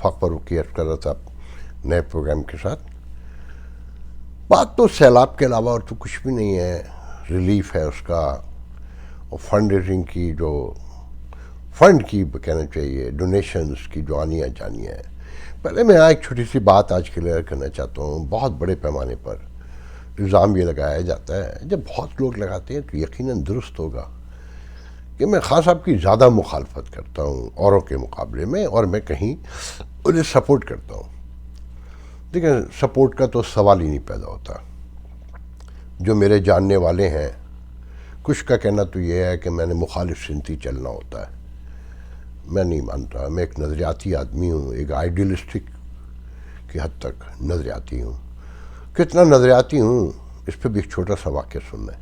آفاق فاروقی عرض کر رہا تھا نئے پروگرام کے ساتھ. بات تو سیلاب کے علاوہ اور تو کچھ بھی نہیں ہے. ریلیف ہے اس کا، اور فنڈ ریزنگ کی جو فنڈ کی کہنا چاہیے، ڈونیشنز کی جو آنی جانی ہے. پہلے میں ایک چھوٹی سی بات آج کلیئر کرنا چاہتا ہوں. بہت بڑے پیمانے پر الزام یہ لگایا جاتا ہے، جب بہت لوگ لگاتے ہیں تو یقیناً درست ہوگا کہ میں خان صاحب کی زیادہ مخالفت کرتا ہوں اوروں کے مقابلے میں، اور میں کہیں انہیں سپورٹ کرتا ہوں. دیکھیں، سپورٹ کا تو سوال ہی نہیں پیدا ہوتا. جو میرے جاننے والے ہیں، کچھ کا کہنا تو یہ ہے کہ میں نے مخالف سمتی چلنا ہوتا ہے. میں نہیں مانتا. میں ایک نظریاتی آدمی ہوں، ایک آئیڈیلسٹک کی حد تک نظریاتی ہوں. کتنا نظریاتی ہوں اس پہ بھی ایک چھوٹا سا واقعہ سننا ہے.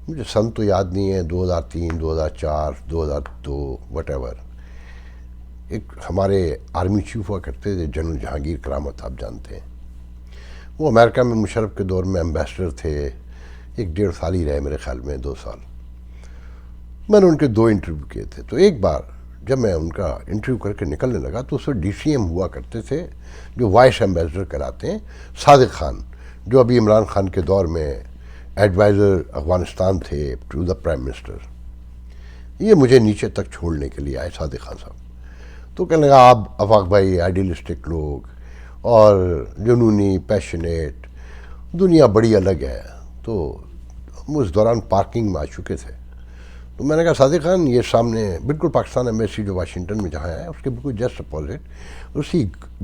مجھے سن تو یاد نہیں ہے، 2003 2004 2002 وٹ ایور. ایک ہمارے آرمی چیف ہوا کرتے تھے جنرل جہانگیر کرامت، آپ جانتے ہیں. وہ امریکہ میں مشرف کے دور میں ایمبیسڈر تھے. 1.5 سال ہی رہے میرے خیال میں، 2 سال. میں نے ان کے 2 انٹرویو کیے تھے. تو ایک بار جب میں ان کا انٹرویو کر کے نکلنے لگا تو اس وقت ڈی سی ایم ہوا کرتے تھے جو وائس ایمبیسڈر کراتے ہیں، صادق خان، جو ابھی عمران خان کے دور میں ایڈوائزر افغانستان تھے ٹو دا پرائم منسٹر. یہ مجھے نیچے تک چھوڑنے کے لیے آئے صادق خان صاحب. تو کہنے لگا آپ آفاق بھائی آئیڈیلسٹک لوگ اور جنونی پیشنیٹ، دنیا بڑی الگ ہے. تو ہم اس دوران پارکنگ میں آ چکے تھے. تو میں نے کہا صادق خان، یہ سامنے بالکل پاکستان ایمبیسی جو واشنگٹن میں جہاں ہے اس کے بالکل جسٹ اپوزٹ اسی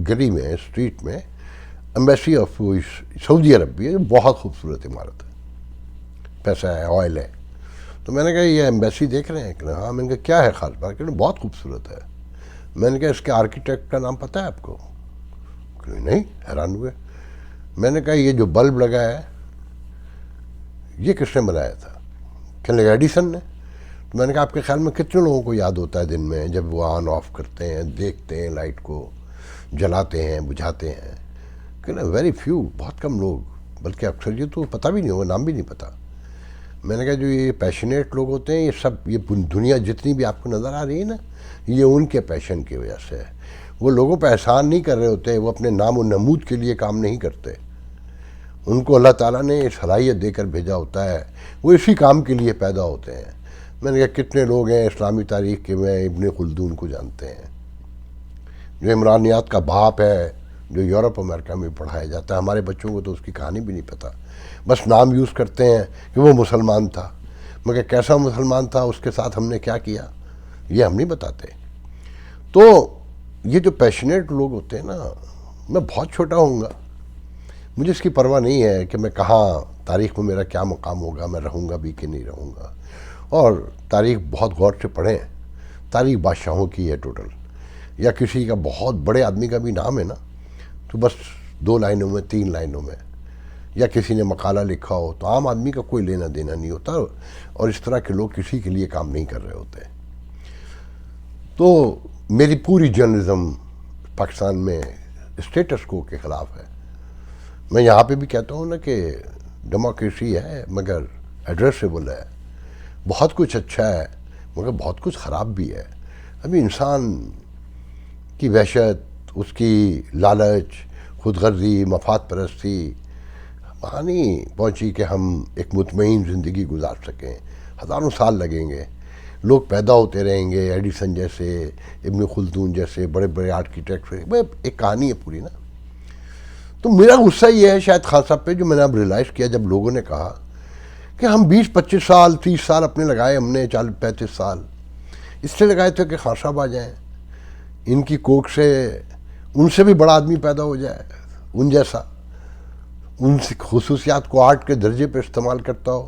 گلی میں اسٹریٹ میں ایمبیسی آف سعودی عرب بھی ہے، جو بہت خوبصورت عمارت ہے، پیسہ ہے، آئل ہے. تو میں نے کہا یہ ایمبیسی دیکھ رہے ہیں؟ کہ ہاں. میں نے کہا کیا ہے خاص بات؟ کہ بہت خوبصورت ہے. میں نے کہا اس کے آرکیٹیکٹ کا نام پتہ ہے آپ کو؟ کہ نہیں. حیران ہوئے. میں نے کہا یہ جو بلب لگا ہے یہ کس نے بنایا تھا؟ کہنے لگا ایڈیسن نے. تو میں نے کہا آپ کے خیال میں کتنے لوگوں کو یاد ہوتا ہے دن میں جب وہ آن آف کرتے ہیں، دیکھتے ہیں لائٹ کو، جلاتے ہیں، بجھاتے ہیں؟ کہ نا ویری فیو، بہت کم لوگ. بلکہ اکثریت تو پتہ بھی نہیں ہوگا، نام بھی نہیں پتہ. میں نے کہا جو یہ پیشنیٹ لوگ ہوتے ہیں، یہ سب، یہ دنیا جتنی بھی آپ کو نظر آ رہی ہے نا، یہ ان کے پیشن کی وجہ سے ہے. وہ لوگوں پہ احسان نہیں کر رہے ہوتے، وہ اپنے نام و نمود کے لیے کام نہیں کرتے. ان کو اللہ تعالیٰ نے صلاحیت دے کر بھیجا ہوتا ہے، وہ اسی کام کے لیے پیدا ہوتے ہیں. میں نے کہا کتنے لوگ ہیں اسلامی تاریخ کے میں ابن خلدون کو جانتے ہیں، جو عمرانیات کا باپ ہے، جو یورپ امریکہ میں پڑھایا جاتا ہے. ہمارے بچوں کو تو اس کی کہانی بھی نہیں پتہ، بس نام یوز کرتے ہیں کہ وہ مسلمان تھا. مگر کیسا مسلمان تھا، اس کے ساتھ ہم نے کیا کیا، یہ ہم نہیں بتاتے. تو یہ جو پیشنیٹ لوگ ہوتے ہیں نا، میں بہت چھوٹا ہوں گا، مجھے اس کی پرواہ نہیں ہے کہ میں کہاں تاریخ میں میرا کیا مقام ہوگا، میں رہوں گا بھی کہ نہیں رہوں گا. اور تاریخ بہت غور سے پڑھیں. تاریخ بادشاہوں کی ہے ٹوٹل، یا کسی کا بہت بڑے آدمی کا بھی نام ہے نا تو بس 2 لائنوں میں 3 لائنوں میں، یا کسی نے مقالہ لکھا ہو تو عام آدمی کا کوئی لینا دینا نہیں ہوتا. اور اس طرح کے لوگ کسی کے لیے کام نہیں کر رہے ہوتے. تو میری پوری جرنلزم پاکستان میں اسٹیٹس کو کے خلاف ہے. میں یہاں پہ بھی کہتا ہوں نا کہ ڈیموکریسی ہے مگر ایڈریسیبل ہے. بہت کچھ اچھا ہے مگر بہت کچھ خراب بھی ہے. ابھی انسان کی وحشت، اس کی لالچ، خود غرضی، مفاد پرستی وہاں نہیں پہنچی کہ ہم ایک مطمئن زندگی گزار سکیں. ہزاروں سال لگیں گے. لوگ پیدا ہوتے رہیں گے، ایڈیسن جیسے، ابن خلدون جیسے بڑے بڑے آرکیٹیکٹ. ایک کہانی ہے پوری نا. تو میرا غصہ یہ ہے شاید خان صاحب پہ، جو میں نے اب ریلائز کیا جب لوگوں نے کہا کہ ہم 20-25 سال 30 سال اپنے لگائے، ہم نے 40-35 سال اس سے لگائے تھے کہ خان صاحب آ جائیں، ان کی کوکھ سے ان سے بھی بڑا آدمی پیدا ہو جائے، ان جیسا، ان خصوصیات کو آرٹ کے درجے پہ استعمال کرتا ہو.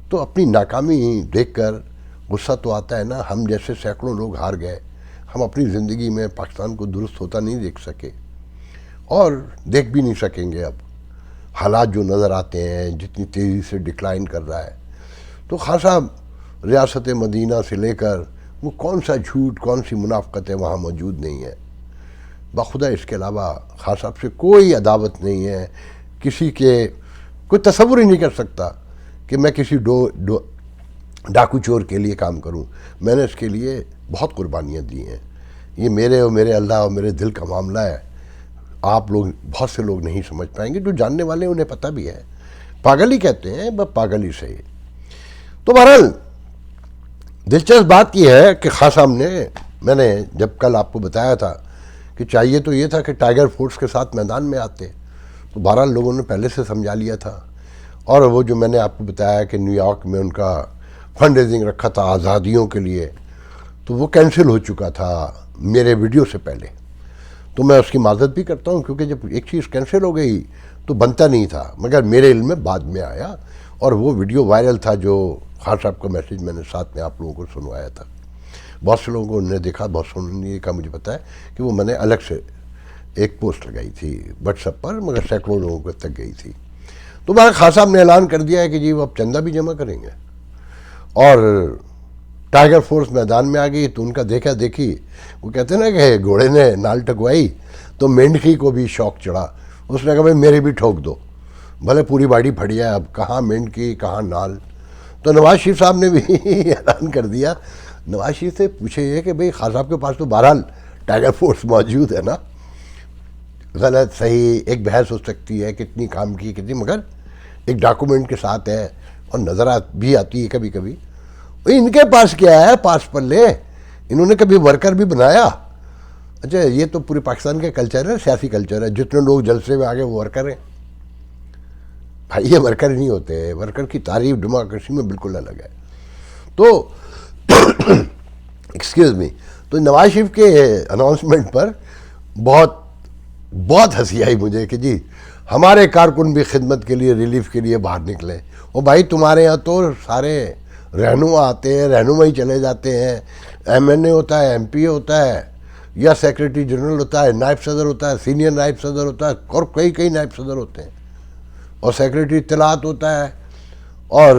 تو اپنی ناکامی دیکھ کر غصہ تو آتا ہے نا. ہم جیسے سینکڑوں لوگ ہار گئے. ہم اپنی زندگی میں پاکستان کو درست ہوتا نہیں دیکھ سکے اور دیکھ بھی نہیں سکیں گے. اب حالات جو نظر آتے ہیں، جتنی تیزی سے ڈکلائن کر رہا ہے. تو خان صاحب ریاست مدینہ سے لے کر وہ کون سا جھوٹ، کون سی منافقتیں وہاں موجود نہیں ہے. بخدا اس کے علاوہ خان صاحب سے کوئی عداوت نہیں ہے. کسی کے کوئی تصور ہی نہیں کر سکتا کہ میں کسی ڈاکو چور کے لیے کام کروں. میں نے اس کے لیے بہت قربانیاں دی ہیں. یہ میرے اور میرے اللہ اور میرے دل کا معاملہ ہے. آپ لوگ بہت سے لوگ نہیں سمجھ پائیں گے، جو جاننے والے انہیں پتہ بھی ہے. پاگل ہی کہتے ہیں، بس پاگل ہی صحیح. تو بہرحال دلچسپ بات یہ ہے کہ خان صاحب میں نے جب کل آپ کو بتایا تھا کہ چاہیے تو یہ تھا کہ ٹائیگر فورس کے ساتھ میدان میں آتے، تو بہرحال لوگوں نے پہلے سے سمجھا لیا تھا. اور وہ جو میں نے آپ کو بتایا کہ نیو یارک میں ان کا فنڈ ریزنگ رکھا تھا آزادیوں کے لیے، تو وہ کینسل ہو چکا تھا میرے ویڈیو سے پہلے. تو میں اس کی معذرت بھی کرتا ہوں، کیونکہ جب ایک چیز کینسل ہو گئی تو بنتا نہیں تھا، مگر میرے علم میں بعد میں آیا. اور وہ ویڈیو وائرل تھا جو خان صاحب کا میسیج میں نے ساتھ میں آپ لوگوں کو سنوایا تھا. بہت سے لوگوں کو انہوں نے دیکھا، بہت سننے کا مجھے پتہ ہے کہ وہ میں نے الگ سے ایک پوسٹ لگائی تھی واٹس ایپ پر، مگر سینکڑوں لوگوں کو تک گئی تھی. تو بہرحال خان صاحب نے اعلان کر دیا ہے کہ جی وہ اب چندہ بھی جمع کریں گے. اور ٹائیگر فورس میدان میں آ گئی تو ان کا دیکھا دیکھی، وہ کہتے ہیں نا کہ گھوڑے نے نال ٹکوائی تو مینڈکی کو بھی شوق چڑھا. اس نے کہا بھائی میرے بھی ٹھوک دو، بھلے پوری باڑی پھڑی ہے، اب کہاں مینڈکی کہاں نال. تو نواز شریف صاحب نے بھی اعلان کر دیا. نواز شریف سے پوچھے یہ کہ بھئی خان صاحب کے پاس تو بہرحال ٹائیگر فورس موجود ہے نا، غلط صحیح ایک بحث ہو سکتی ہے کتنی کام کی کتنی، مگر ایک ڈاکومنٹ کے ساتھ ہے اور نظرات بھی آتی ہے کبھی کبھی. ان کے پاس کیا ہے پاس پلے، انہوں نے کبھی ورکر بھی بنایا؟ اچھا یہ تو پورے پاکستان کا کلچر ہے، سیاسی کلچر ہے، جتنے لوگ جلسے میں آگے وہ ورکر ہیں. بھائی یہ ورکر نہیں ہوتے، ورکر کی تعریف ڈیموکریسی میں بالکل الگ ہے. تو ایکسکیوز می، تو نواز شریف کے اناؤنسمنٹ پر بہت ہنسی آئی مجھے کہ جی ہمارے کارکن بھی خدمت کے لیے ریلیف کے لیے باہر نکلے. اور بھائی تمہارے یہاں تو سارے رہنما آتے ہیں، رہنما ہی چلے جاتے ہیں. ایم این اے ہوتا ہے، ایم پی اے ہوتا ہے، یا سیکریٹری جنرل ہوتا ہے، نائب صدر ہوتا ہے، سینئر نائب صدر ہوتا ہے، اور کئی نائب صدر ہوتے ہیں، اور سیکریٹری اطلاعات ہوتا ہے، اور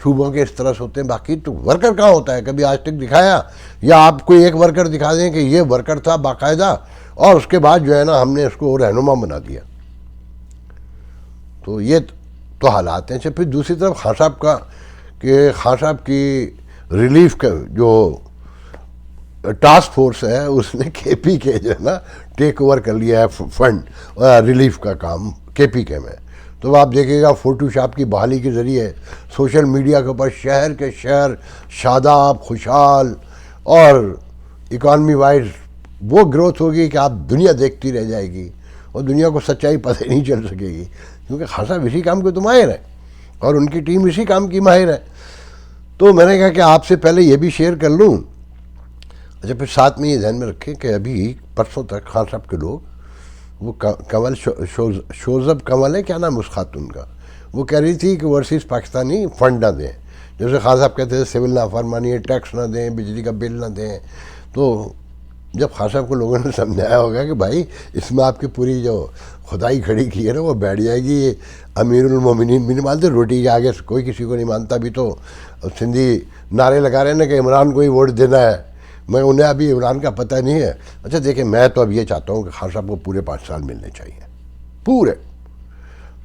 صوبوں کے اس طرح سے ہوتے ہیں. باقی تو ورکر کہاں ہوتا ہے؟ کبھی آج تک دکھایا؟ یا آپ کوئی ایک ورکر دکھا دیں کہ یہ ورکر تھا باقاعدہ اور اس کے بعد جو ہے نا ہم نے اس کو رہنما بنا دیا. تو یہ تو حالات ہیں. پھر دوسری طرف خان صاحب کا کہ خان صاحب کی ریلیف کا جو ٹاسک فورس ہے اس نے کے پی کے جو ہے نا ٹیک اوور کر لیا ہے فنڈ ریلیف کا کام کے پی کے میں. تو آپ دیکھیں گا فوٹو شاپ کی بحالی کے ذریعے سوشل میڈیا کے اوپر شہر کے شہر شاداب خوشحال، اور اکانومی وائز وہ گروتھ ہوگی کہ آپ دنیا دیکھتی رہ جائے گی اور دنیا کو سچائی پتہ نہیں چل سکے گی، کیونکہ خان صاحب اسی کام کے تو ماہر ہیں اور ان کی ٹیم اسی کام کی ماہر ہے. تو میں نے کہا کہ آپ سے پہلے یہ بھی شیئر کر لوں. اچھا پھر ساتھ میں یہ ذہن میں رکھیں کہ ابھی پرسوں تک خان صاحب کے لوگ وہ کنول شوزب کنول ہے، کیا نام اس خاتون کا، وہ کہہ رہی تھی کہ ورسز پاکستانی فنڈ نہ دیں. جیسے خان صاحب کہتے تھے سول نافرمانی ہے، ٹیکس نہ دیں، بجلی کا بل نہ دیں. تو جب خان صاحب کو لوگوں نے سمجھایا ہوگا کہ بھائی اس میں آپ کی پوری جو خدائی کھڑی کی ہے نا وہ بیٹھ جائے گی. یہ امیر المومنین بھی نہیں مانتے، روٹی کے آگے کوئی کسی کو نہیں مانتا. بھی تو سندھی نعرے لگا رہے ہیں نا کہ عمران کو ہی ووٹ دینا ہے، میں انہیں ابھی عمران کا پتہ نہیں ہے. اچھا دیکھیں میں تو اب یہ چاہتا ہوں کہ خان صاحب کو پورے 5 سال ملنے چاہیے پورے،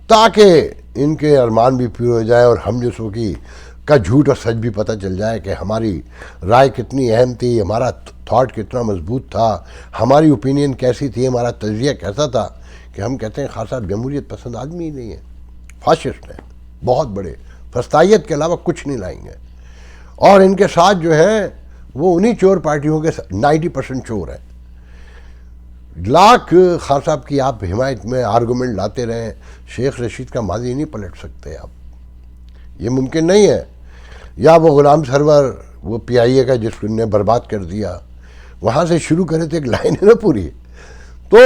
تاکہ ان کے ارمان بھی پورے ہو جائے اور ہم جیسوں کی کا جھوٹ اور سچ بھی پتہ چل جائے کہ ہماری رائے کتنی اہم تھی، ہمارا تھاٹ کتنا مضبوط تھا، ہماری اوپینین کیسی تھی، ہمارا تجزیہ کیسا تھا. کہ ہم کہتے ہیں خان صاحب جمہوریت پسند آدمی ہی نہیں ہے، فاشسٹ ہیں بہت بڑے، فسطائیت کے علاوہ کچھ نہیں لائیں گے. اور ان کے ساتھ جو ہیں وہ انہی چور پارٹیوں کے 90% چور ہیں. لاکھ خان صاحب کی آپ حمایت میں آرگومنٹ لاتے رہیں، شیخ رشید کا ماضی نہیں پلٹ سکتے آپ، یہ ممکن نہیں ہے. یا وہ غلام سرور وہ پی آئی اے کا جس نے برباد کر دیا، وہاں سے شروع کرے تھے، ایک لائن ہے نا پوری. تو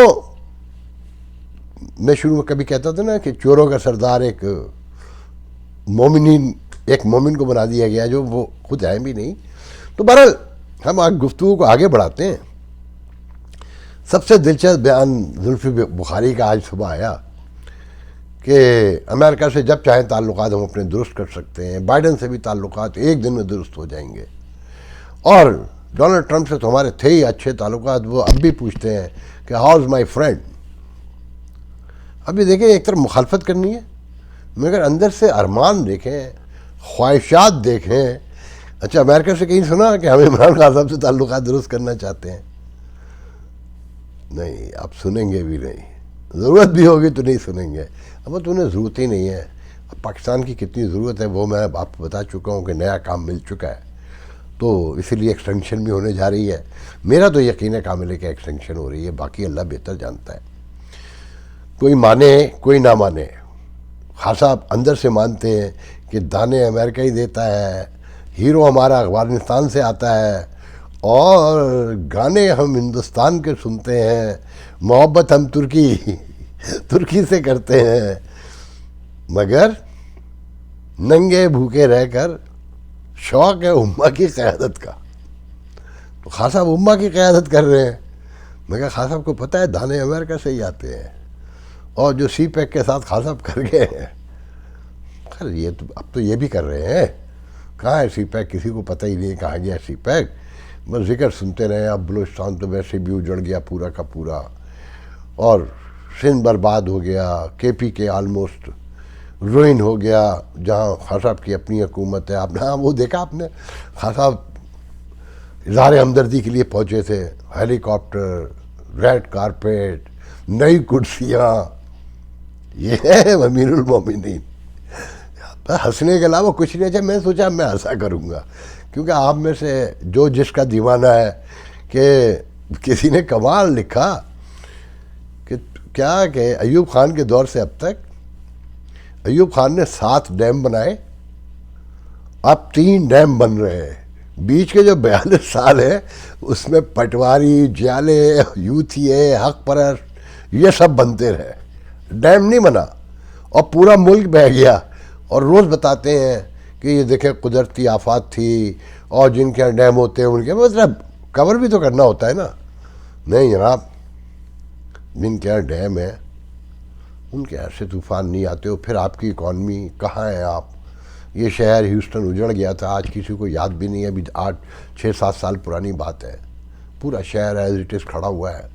میں شروع میں کبھی کہتا تھا نا کہ چوروں کا سردار ایک مومن کو بنا دیا گیا جو وہ خود ہے بھی نہیں. تو بہرحال ہم گفتگو کو آگے بڑھاتے ہیں. سب سے دلچسپ بیان زلفی بخاری کا آج صبح آیا کہ امریکہ سے جب چاہیں تعلقات ہم اپنے درست کر سکتے ہیں، بائیڈن سے بھی تعلقات ایک دن میں درست ہو جائیں گے، اور ڈونلڈ ٹرمپ سے تو ہمارے تھے ہی اچھے تعلقات، وہ اب بھی پوچھتے ہیں کہ ہاؤ از مائی فرینڈ. ابھی دیکھیں ایک طرف مخالفت کرنی ہے مگر اندر سے ارمان دیکھیں، خواہشات دیکھیں. اچھا امریکہ سے کہیں سنا کہ ہم عمران خان صاحب سے تعلقات درست کرنا چاہتے ہیں؟ نہیں آپ سنیں گے بھی نہیں, ضرورت بھی ہوگی تو نہیں سنیں گے. اب تو انہیں ضرورت ہی نہیں ہے. اب پاکستان کی کتنی ضرورت ہے وہ میں آپ کو بتا چکا ہوں کہ نیا کام مل چکا ہے, تو اسی لیے ایکسٹینشن بھی ہونے جا رہی ہے. میرا تو یقین ہے کامل ہے کہ ایکسٹینشن ہو رہی ہے, باقی اللہ بہتر جانتا ہے. کوئی مانے کوئی نہ مانے, خاصا اندر سے مانتے ہیں کہ دانے امریکہ ہی دیتا ہے, ہیرو ہمارا افغانستان سے آتا ہے, اور گانے ہم ہندوستان کے سنتے ہیں, محبت ہم ترکی سے کرتے ہیں, مگر ننگے بھوکے رہ کر شوق ہے امہ کی قیادت کا. تو خان صاحب امہ کی قیادت کر رہے ہیں, مگر خان صاحب کو پتہ ہے دانے امریکہ سے ہی آتے ہیں, اور جو سی پیک کے ساتھ خان صاحب کر گئے ہیں. خیر یہ تو اب تو یہ بھی کر رہے ہیں, کہاں ہے سی پیک, کسی کو پتہ ہی نہیں کہاں گیا سی پیک, بس ذکر سنتے رہے. اب بلوچستان تو ویسے بھی اجڑ گیا پورا کا پورا, اور سندھ برباد ہو گیا, کے پی کے آلموسٹ روئن ہو گیا, جہاں خان صاحب کی اپنی حکومت ہے. آپ نے ہاں وہ دیکھا آپ نے, خان صاحب اظہار ہمدردی کے لیے پہنچے تھے, ہیلی کاپٹر, ریڈ کارپیٹ, نئی کرسیاں, یہ ہے امیر المومنین. ہنسنے کے علاوہ کچھ نہیں. میں سوچا میں ہنسا کروں گا, کیونکہ آپ میں سے جو جس کا دیوانہ ہے کہ کسی نے کمال لکھا کہ کیا کہ ایوب خان کے دور سے اب تک ایوب خان نے 7 ڈیم بنائے, اب 3 ڈیم بن رہے ہیں. بیچ کے جو 42 سال ہے اس میں پٹواری, جیالے, یوتھیے, حق پرست یہ سب بنتے رہے, ڈیم نہیں بنا, اور پورا ملک بہہ گیا. اور روز بتاتے ہیں کہ یہ دیکھیں قدرتی آفات تھی, اور جن کے یہاں ڈیم ہوتے ہیں ان کے مطلب کور بھی تو کرنا ہوتا ہے نا. نہیں جناب, جن کے یہاں ڈیم ہے ان کے ایسے طوفان نہیں آتے ہو. پھر آپ کی اکانومی کہاں ہے آپ؟ یہ شہر ہیوسٹن اجڑ گیا تھا, آج کسی کو یاد بھی نہیں ہے, ابھی 6-7 سال پرانی بات ہے. پورا شہر ایز اٹ از کھڑا ہوا ہے,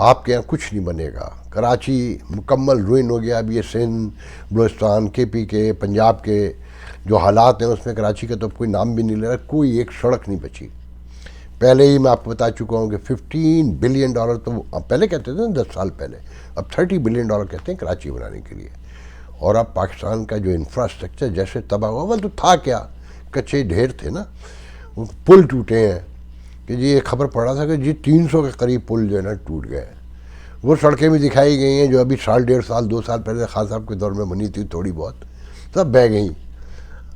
آپ کے یہاں کچھ نہیں بنے گا. کراچی مکمل روئن ہو گیا. اب یہ سندھ, بلوچستان, کے پی کے, پنجاب کے جو حالات ہیں اس میں کراچی کا تو کوئی نام بھی نہیں لے رہا, کوئی ایک سڑک نہیں بچی. پہلے ہی میں آپ کو بتا چکا ہوں کہ $15 بلین تو پہلے کہتے تھے 10 سال پہلے, اب $30 بلین کہتے ہیں کراچی بنانے کے لیے. اور اب پاکستان کا جو انفراسٹرکچر جیسے تباہ ہوا, وہ تو تھا کیا, کچے ڈھیر تھے نا, پل ٹوٹے ہیں کہ جی یہ خبر پڑ رہا تھا کہ جی 300 کے قریب پل جو ہے نا ٹوٹ گئے. وہ سڑکیں بھی دکھائی گئی ہیں جو ابھی 1.5 سال 2 سال پہلے خان صاحب کے دور میں بنی تھی تھوڑی بہت, سب بہہ گئیں.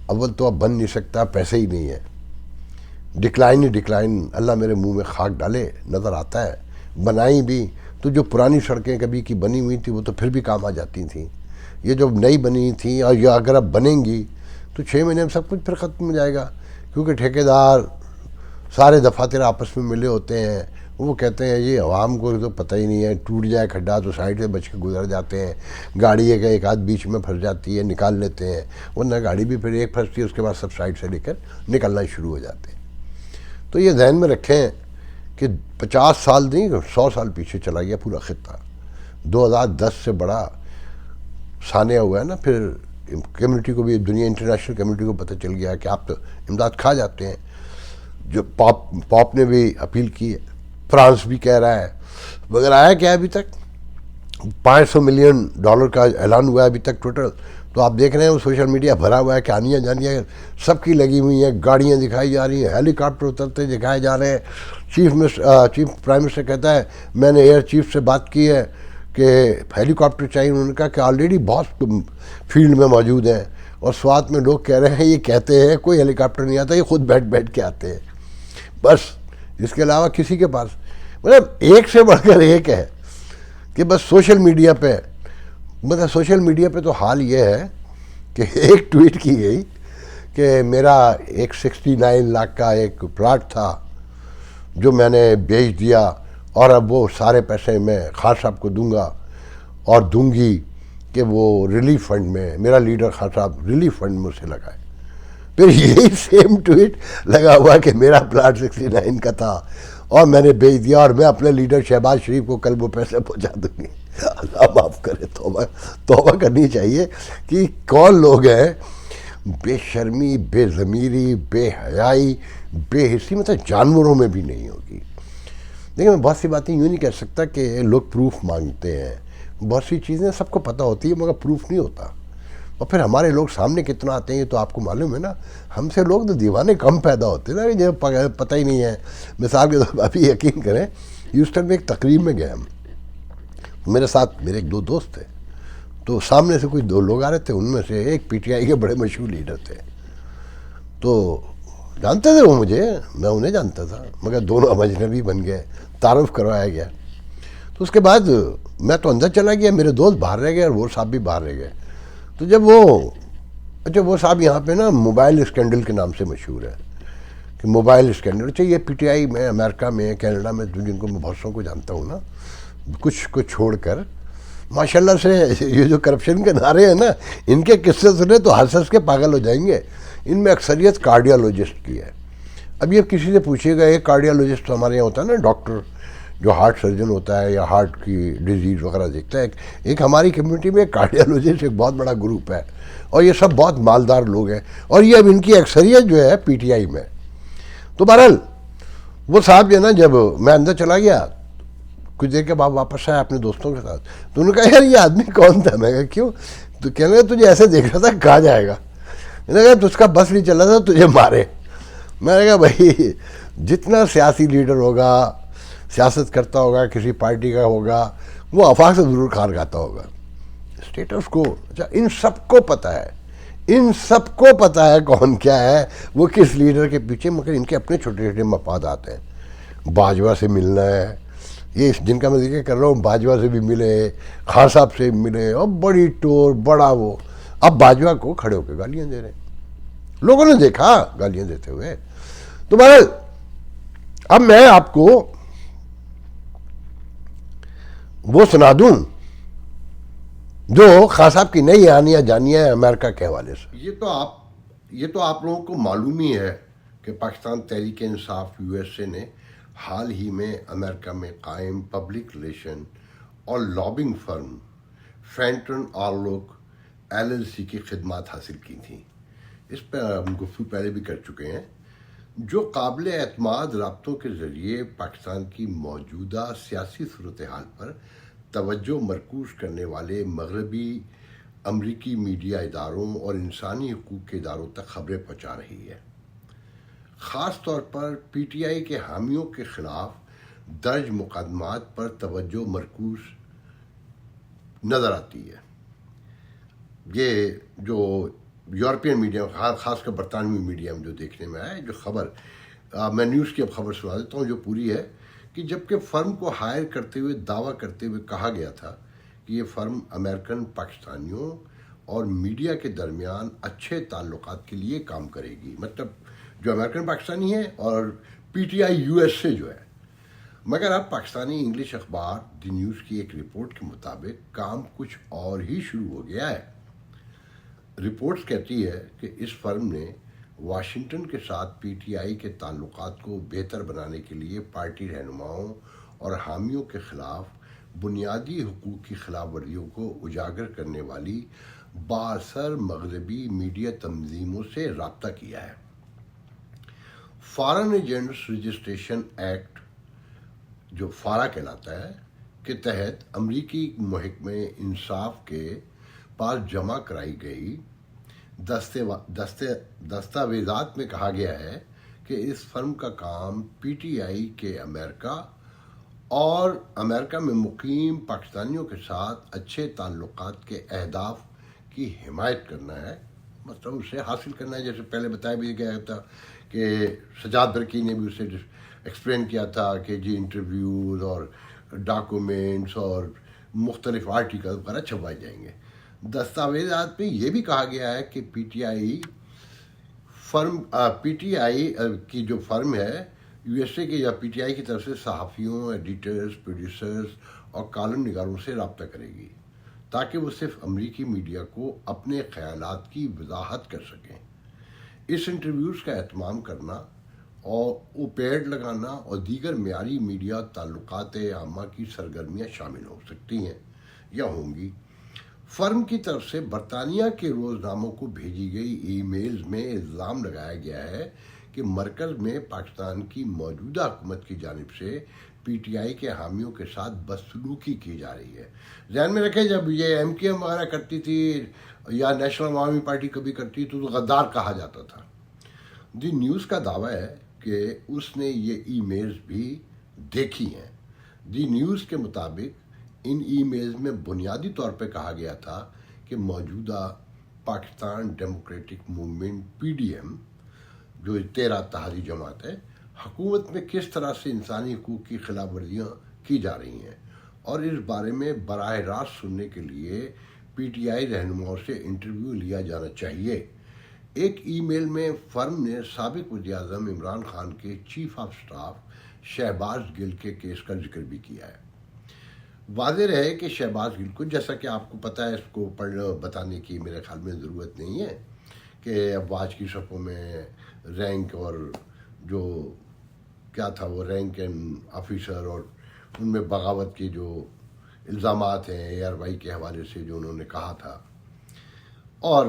اول تو اب بن نہیں سکتا, پیسے ہی نہیں ہے. ڈکلائن ہی ڈکلائن, اللہ میرے منہ میں خاک ڈالے, نظر آتا ہے. بنائی بھی تو جو پرانی سڑکیں کبھی کی بنی ہوئی تھی وہ تو پھر بھی کام آ جاتی تھیں. یہ جو نئی بنی تھیں, اور یہ اگر اب بنیں گی تو 6 مہینے میں سب کچھ پھر ختم ہو جائے گا, کیونکہ ٹھیکیدار سارے دفاتر آپس میں ملے ہوتے ہیں. وہ کہتے ہیں یہ عوام کو تو پتہ ہی نہیں ہے, ٹوٹ جائے کھڈا تو سائڈ سے بچ کے گزر جاتے ہیں, گاڑی ایک آدھ بیچ میں پھنس جاتی ہے نکال لیتے ہیں, ورنہ گاڑی بھی پھر ایک پھنستی ہے اس کے بعد سب سائڈ سے لے کر نکلنا شروع ہو جاتے ہیں. تو یہ ذہن میں رکھیں کہ 50 سال نہیں 100 سال پیچھے چلا گیا پورا خطہ. 2010 سے بڑا سانیہ ہوا ہے نا. پھر کمیونٹی کو بھی, دنیا انٹرنیشنل کمیونٹی کو پتہ چل گیا کہ آپ تو امداد کھا جاتے ہیں. جو پاپ نے بھی اپیل کی ہے, فرانس بھی کہہ رہا ہے, مگر آیا کیا ابھی تک $500 ملین کا اعلان ہوا ہے ابھی تک ٹوٹل. تو آپ دیکھ رہے ہیں وہ سوشل میڈیا بھرا ہوا ہے کہ آنیاں جانیاں سب کی لگی ہوئی ہیں, گاڑیاں دکھائی جا رہی ہیں, ہیلی کاپٹر اترتے دکھائے جا رہے ہیں. چیف پرائم منسٹر کہتا ہے میں نے ایئر چیف سے بات کی ہے کہ ہیلی کاپٹر چاہیے. انہوں نے کہا کہ آلریڈی بہت فیلڈ میں موجود ہیں, اور سوات میں لوگ کہہ رہے ہیں یہ کہتے ہیں کوئی ہیلی کاپٹر نہیں آتا, یہ خود بیٹھ کے آتے ہیں بس, اس کے علاوہ کسی کے پاس مطلب ایک سے بڑھ کر ایک ہے کہ بس سوشل میڈیا پہ. مطلب سوشل میڈیا پہ تو حال یہ ہے کہ ایک ٹویٹ کی گئی کہ میرا ایک 69 لاکھ کا ایک پلاٹ تھا جو میں نے بیچ دیا, اور اب وہ سارے پیسے میں خان صاحب کو دوں گا اور دوں گی کہ وہ ریلیف فنڈ میں, میرا لیڈر خان صاحب ریلیف فنڈ میں اسے لگائے. پھر یہی سیم ٹویٹ لگا ہوا کہ میرا پلاٹ 69 کا تھا اور میں نے بیچ دیا, اور میں اپنے لیڈر شہباز شریف کو کل وہ پیسے پہنچا دوں گی. اللہ معاف کرے, توبہ کرنی چاہیے کہ کون لوگ ہیں بے شرمی, بے ضمیری, بے حیائی, بے حسی, مطلب جانوروں میں بھی نہیں ہوگی. دیکھیں میں بہت سی باتیں یوں نہیں کہہ سکتا کہ لوگ پروف مانگتے ہیں، بہت سی چیزیں سب کو پتہ ہوتی ہے مگر پروف نہیں ہوتا. اور پھر ہمارے لوگ سامنے کتنا آتے ہیں تو آپ کو معلوم ہے نا. ہم سے لوگ تو دیوانے کم پیدا ہوتے ہیں نا، جب پتہ ہی نہیں ہے. مثال کے طور پر ابھی یقین کریں، ہیوسٹن میں ایک تقریب میں گئے ہم، میرے ساتھ میرے ایک دو دوست تھے، تو سامنے سے کچھ دو لوگ آ رہے تھے، ان میں سے ایک پی ٹی آئی کے بڑے مشہور لیڈر تھے. تو جانتے تھے وہ مجھے، میں انہیں جانتا تھا، مگر دونوں ہم اجنبی بن گئے، تعارف کروایا گیا. تو اس کے بعد میں تو اندر چلا گیا، میرے دوست باہر رہ گئے اور وہ صاحب بھی باہر رہ گئے. تو جب وہ صاحب یہاں پہ نا موبائل اسکینڈل کے نام سے مشہور ہے کہ موبائل اسکینڈل. اچھا یہ پی ٹی آئی میں امریکہ میں کینیڈا میں جن کو میں بہت سو کو جانتا ہوں نا، کچھ کو چھوڑ کر ماشاء اللہ سے یہ جو کرپشن کے نعرے ہیں نا، ان کے قصے سنے تو ہنس کے پاگل ہو جائیں گے. ان میں اکثریت کارڈیالوجسٹ کی ہے. اب یہ کسی سے پوچھے گا، ایک کارڈیالوجسٹ تو ہمارے یہاں ہوتا ہے نا ڈاکٹر جو ہارٹ سرجن ہوتا ہے یا ہارٹ کی ڈیزیز وغیرہ دیکھتا ہے. ایک ہماری کمیونٹی میں ایک کارڈیالوجسٹ ایک بہت بڑا گروپ ہے، اور یہ سب بہت مالدار لوگ ہیں، اور یہ اب ان کی اکثریت جو ہے پی ٹی آئی میں. تو بہرحال وہ صاحب جو نا، جب میں اندر چلا گیا کچھ دیر کے بعد واپس آیا اپنے دوستوں کے ساتھ، تو انہوں نے کہا یار یہ آدمی کون تھا؟ میں کہا کیوں؟ تو کہنے لگا تجھے ایسے دیکھ رہا تھا کہا جائے گا. میں نے کہا تجھ کا بس نہیں چلا تھا تجھے مارے. میں نے کہا بھائی جتنا سیاسی لیڈر ہوگا، سیاست کرتا ہوگا، کسی پارٹی کا ہوگا، وہ آفاق سے ضرور کھار کھاتا ہوگا. اسٹیٹس کو اچھا ان سب کو پتہ ہے، ان سب کو پتہ ہے کون کیا ہے، وہ کس لیڈر کے پیچھے، مگر ان کے اپنے چھوٹے چھوٹے مفادات ہیں. باجوہ سے ملنا ہے، یہ جن کا میں ذکر کر رہا ہوں، باجوہ سے بھی ملے، خان صاحب سے ملے، اور بڑی ٹور بڑا وہ. اب باجوہ کو کھڑے ہو کے گالیاں دے رہے ہیں، لوگوں نے دیکھا گالیاں دیتے ہوئے. تو بہرحال اب میں آپ کو وہ سنا دوں جو خان صاحب کی نئی آنیاں جانیاں ہیں امریکہ کے حوالے سے. یہ تو آپ لوگوں کو معلوم ہی ہے کہ Pakistan Tehreek Insaf U S A نے حال ہی میں امریکہ میں قائم پبلک ریلیشن اور lobbying firm Fenton Arlook L L C کی خدمات حاصل کی تھیں. اس پہ ہم گفتگو پہلے بھی کر چکے ہیں، جو قابل اعتماد رابطوں کے ذریعے پاکستان کی موجودہ سیاسی صورتحال پر توجہ مرکوز کرنے والے مغربی امریکی میڈیا اداروں اور انسانی حقوق کے اداروں تک خبریں پہنچا رہی ہے. خاص طور پر پی ٹی آئی کے حامیوں کے خلاف درج مقدمات پر توجہ مرکوز نظر آتی ہے. یہ جو یورپین میڈیا، خاص کر برطانوی میڈیا میں جو دیکھنے میں آیا، جو خبر میں نیوز کی اب خبر سنا دیتا ہوں جو پوری ہے، کہ جبکہ فرم کو ہائر کرتے ہوئے دعویٰ کرتے ہوئے کہا گیا تھا کہ یہ فرم امریکن پاکستانیوں اور میڈیا کے درمیان اچھے تعلقات کے لیے کام کرے گی، مطلب جو امریکن پاکستانی ہیں اور P T I U S A جو ہے. مگر اب پاکستانی انگلش اخبار دی نیوز کی ایک رپورٹ کے مطابق کام کچھ اور ہی شروع ہو گیا ہے. رپورٹس کہتی ہے کہ اس فرم نے واشنگٹن کے ساتھ پی ٹی آئی کے تعلقات کو بہتر بنانے کے لیے پارٹی رہنماؤں اور حامیوں کے خلاف بنیادی حقوق کی خلاف ورزیوں کو اجاگر کرنے والی بااثر مغربی میڈیا تنظیموں سے رابطہ کیا ہے. فارن ایجنٹس رجسٹریشن ایکٹ جو فارا کہلاتا ہے کے تحت امریکی محکمہ انصاف کے پاس جمع کرائی گئی دستاویزات میں کہا گیا ہے کہ اس فرم کا کام پی ٹی آئی کے امریکہ اور امریکہ میں مقیم پاکستانیوں کے ساتھ اچھے تعلقات کے اہداف کی حمایت کرنا ہے، مطلب اسے حاصل کرنا ہے. جیسے پہلے بتایا بھی گیا تھا کہ سجاد برقی نے بھی اسے ایکسپلین کیا تھا کہ جی انٹرویوز اور ڈاکومنٹس اور مختلف آرٹیکل وغیرہ چھپائے جائیں گے. دستاویزات میں یہ بھی کہا گیا ہے کہ پی ٹی آئی کی جو فرم ہے یو ایس اے کے یا پی ٹی آئی کی طرف سے صحافیوں، ایڈیٹرز، پروڈیوسرز اور کالم نگاروں سے رابطہ کرے گی تاکہ وہ صرف امریکی میڈیا کو اپنے خیالات کی وضاحت کر سکیں. اس انٹرویوز کا اہتمام کرنا اور اوپیڈ لگانا اور دیگر معیاری میڈیا تعلقات عامہ کی سرگرمیاں شامل ہو سکتی ہیں یا ہوں گی. فرم کی طرف سے برطانیہ کے روزناموں کو بھیجی گئی ای میلز میں الزام لگایا گیا ہے کہ مرکز میں پاکستان کی موجودہ حکومت کی جانب سے پی ٹی آئی کے حامیوں کے ساتھ بدسلوکی کی جا رہی ہے. ذہن میں رکھیں جب یہ ایم کیو ایم وغیرہ کرتی تھی یا نیشنل عوامی پارٹی کبھی کرتی تو غدار کہا جاتا تھا. دی نیوز کا دعویٰ ہے کہ اس نے یہ ای میلز بھی دیکھی ہیں. دی نیوز کے مطابق ان ای میلز میں بنیادی طور پہ کہا گیا تھا کہ موجودہ Pakistan democratic movement P D M جو 13 اتحادی جماعت ہے حکومت میں کس طرح سے انسانی حقوق کی خلاف ورزیاں کی جا رہی ہیں اور اس بارے میں براہ راست سننے کے لیے پی ٹی آئی رہنماؤں سے انٹرویو لیا جانا چاہیے. ایک ای میل میں فرم نے سابق وزیراعظم عمران خان کے چیف آف سٹاف شہباز گل کے کیس کا ذکر بھی کیا ہے. واضح رہے کہ شہباز گل کو، جیسا کہ آپ کو پتہ ہے، اس کو بتانے کی میرے خیال میں ضرورت نہیں ہے کہ افواج کی صفوں میں رینک اور جو کیا تھا وہ رینک اینڈ آفیسر اور ان میں بغاوت کے جو الزامات ہیں اے آر وائی کے حوالے سے جو انہوں نے کہا تھا، اور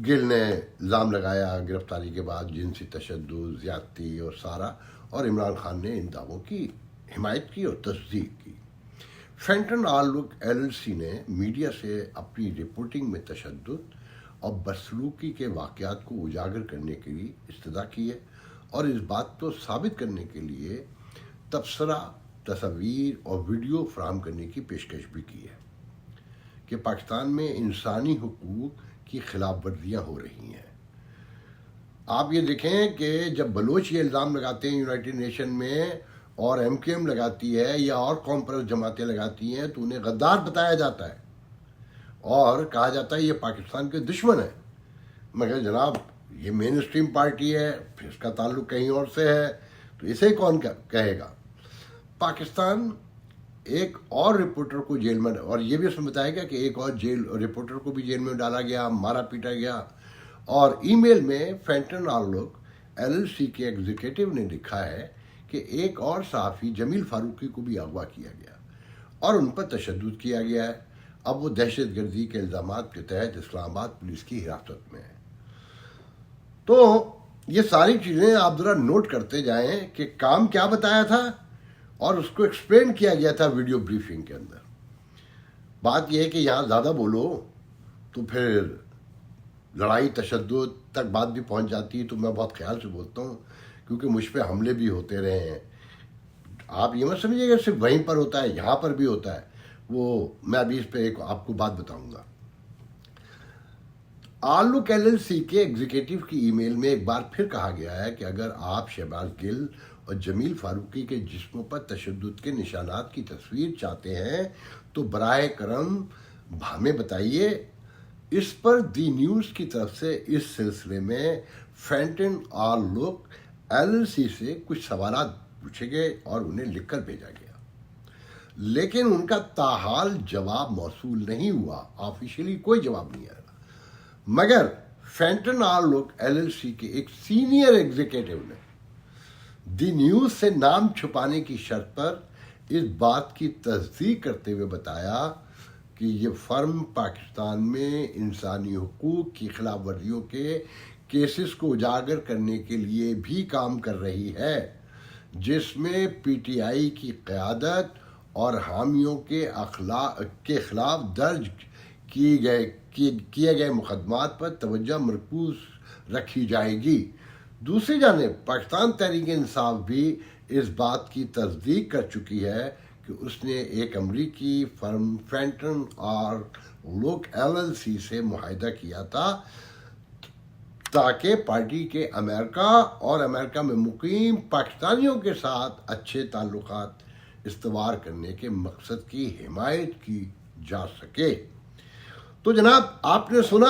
گل نے الزام لگایا گرفتاری کے بعد جنسی تشدد، زیادتی اور سارا، اور عمران خان نے ان دعووں کی حمایت کی اور تصدیق کی. فینٹن آل لک ایل ایل سی نے میڈیا سے اپنی رپورٹنگ میں تشدد اور بدسلوکی کے واقعات کو اجاگر کرنے کے لیے استدعا کی ہے اور اس بات کو ثابت کرنے کے لیے تبصرہ، تصاویر اور ویڈیو فراہم کرنے کی پیشکش بھی کی ہے کہ پاکستان میں انسانی حقوق کی خلاف ورزیاں ہو رہی ہیں. آپ یہ دیکھیں کہ جب بلوچ یہ الزام لگاتے ہیں یونائٹڈ نیشن میں اور ایم کیو ایم لگاتی ہے یا اور قوم پرست جماعتیں لگاتی ہیں تو انہیں غدار بتایا جاتا ہے اور کہا جاتا ہے یہ پاکستان کے دشمن ہیں. مگر جناب یہ مین اسٹریم پارٹی ہے، پھر اس کا تعلق کہیں اور سے ہے، تو اسے کون کہے گا. پاکستان ایک اور رپورٹر کو جیل میں، اور یہ بھی اس میں بتایا گیا کہ ایک اور رپورٹر کو بھی جیل میں ڈالا گیا، مارا پیٹا گیا. اور ای میل میں فینٹن آل لک ایل ایل سی کے ایگزیکٹو نے لکھا ہے کہ ایک اور صحافی جمیل فاروقی کو بھی اغوا کیا گیا اور ان پر تشدد کیا گیا ہے. اب وہ دہشت گردی کے الزامات کے تحت اسلام آباد پولیس کی حراست میں ہے. تو یہ ساری چیزیں آپ ذرا نوٹ کرتے جائیں کہ کام کیا بتایا تھا اور اس کو ایکسپلین کیا گیا تھا ویڈیو بریفنگ کے اندر. بات یہ ہے کہ یہاں زیادہ بولو تو پھر لڑائی تشدد تک بات بھی پہنچ جاتی ہے. تو میں بہت خیال سے بولتا ہوں کیونکہ مجھ پہ حملے بھی ہوتے رہے ہیں. آپ یہ مت سمجھیے کہ صرف وہیں پر ہوتا ہے، یہاں پر بھی ہوتا ہے. وہ میں ابھی اس پہ ایک آپ کو بات بتاؤں گا. آل لک ایل ایل سی کے ایگزیکٹو کی ای میل میں ایک بار پھر کہا گیا ہے کہ اگر آپ شہباز گل اور جمیل فاروقی کے جسموں پر تشدد کے نشانات کی تصویر چاہتے ہیں تو براہ کرم ہمیں بتائیے. اس پر دی نیوز کی طرف سے اس سلسلے میں فینٹن آل لک ایل ایل سی سے کچھ سوالات پوچھے گئے اور انہیں لکھ کر بھیجا گیا، لیکن ان کا تاحال جواب موصول نہیں ہوا. آفیشیلی کوئی جواب نہیں آیا. مگر فینٹن آل لک ایل ایل سی کے ایک سینئر ایگزیکٹو نے دی نیوز سے نام چھپانے کی شرط پر اس بات کی تصدیق کرتے ہوئے بتایا کہ یہ فرم پاکستان میں انسانی حقوق کی خلاف ورزیوں کے کیسز کو اجاگر کرنے کے لیے بھی کام کر رہی ہے، جس میں پی ٹی آئی کی قیادت اور حامیوں کے خلاف درج کیے گئے مقدمات پر توجہ مرکوز رکھی جائے گی. دوسری جانب پاکستان تحریک انصاف بھی اس بات کی تصدیق کر چکی ہے کہ اس نے ایک امریکی فرم فینٹن آل لک ایل ایل سی سے معاہدہ کیا تھا تاکہ پارٹی کے امریکہ اور امریکہ میں مقیم پاکستانیوں کے ساتھ اچھے تعلقات استوار کرنے کے مقصد کی حمایت کی جا سکے. تو جناب آپ نے سنا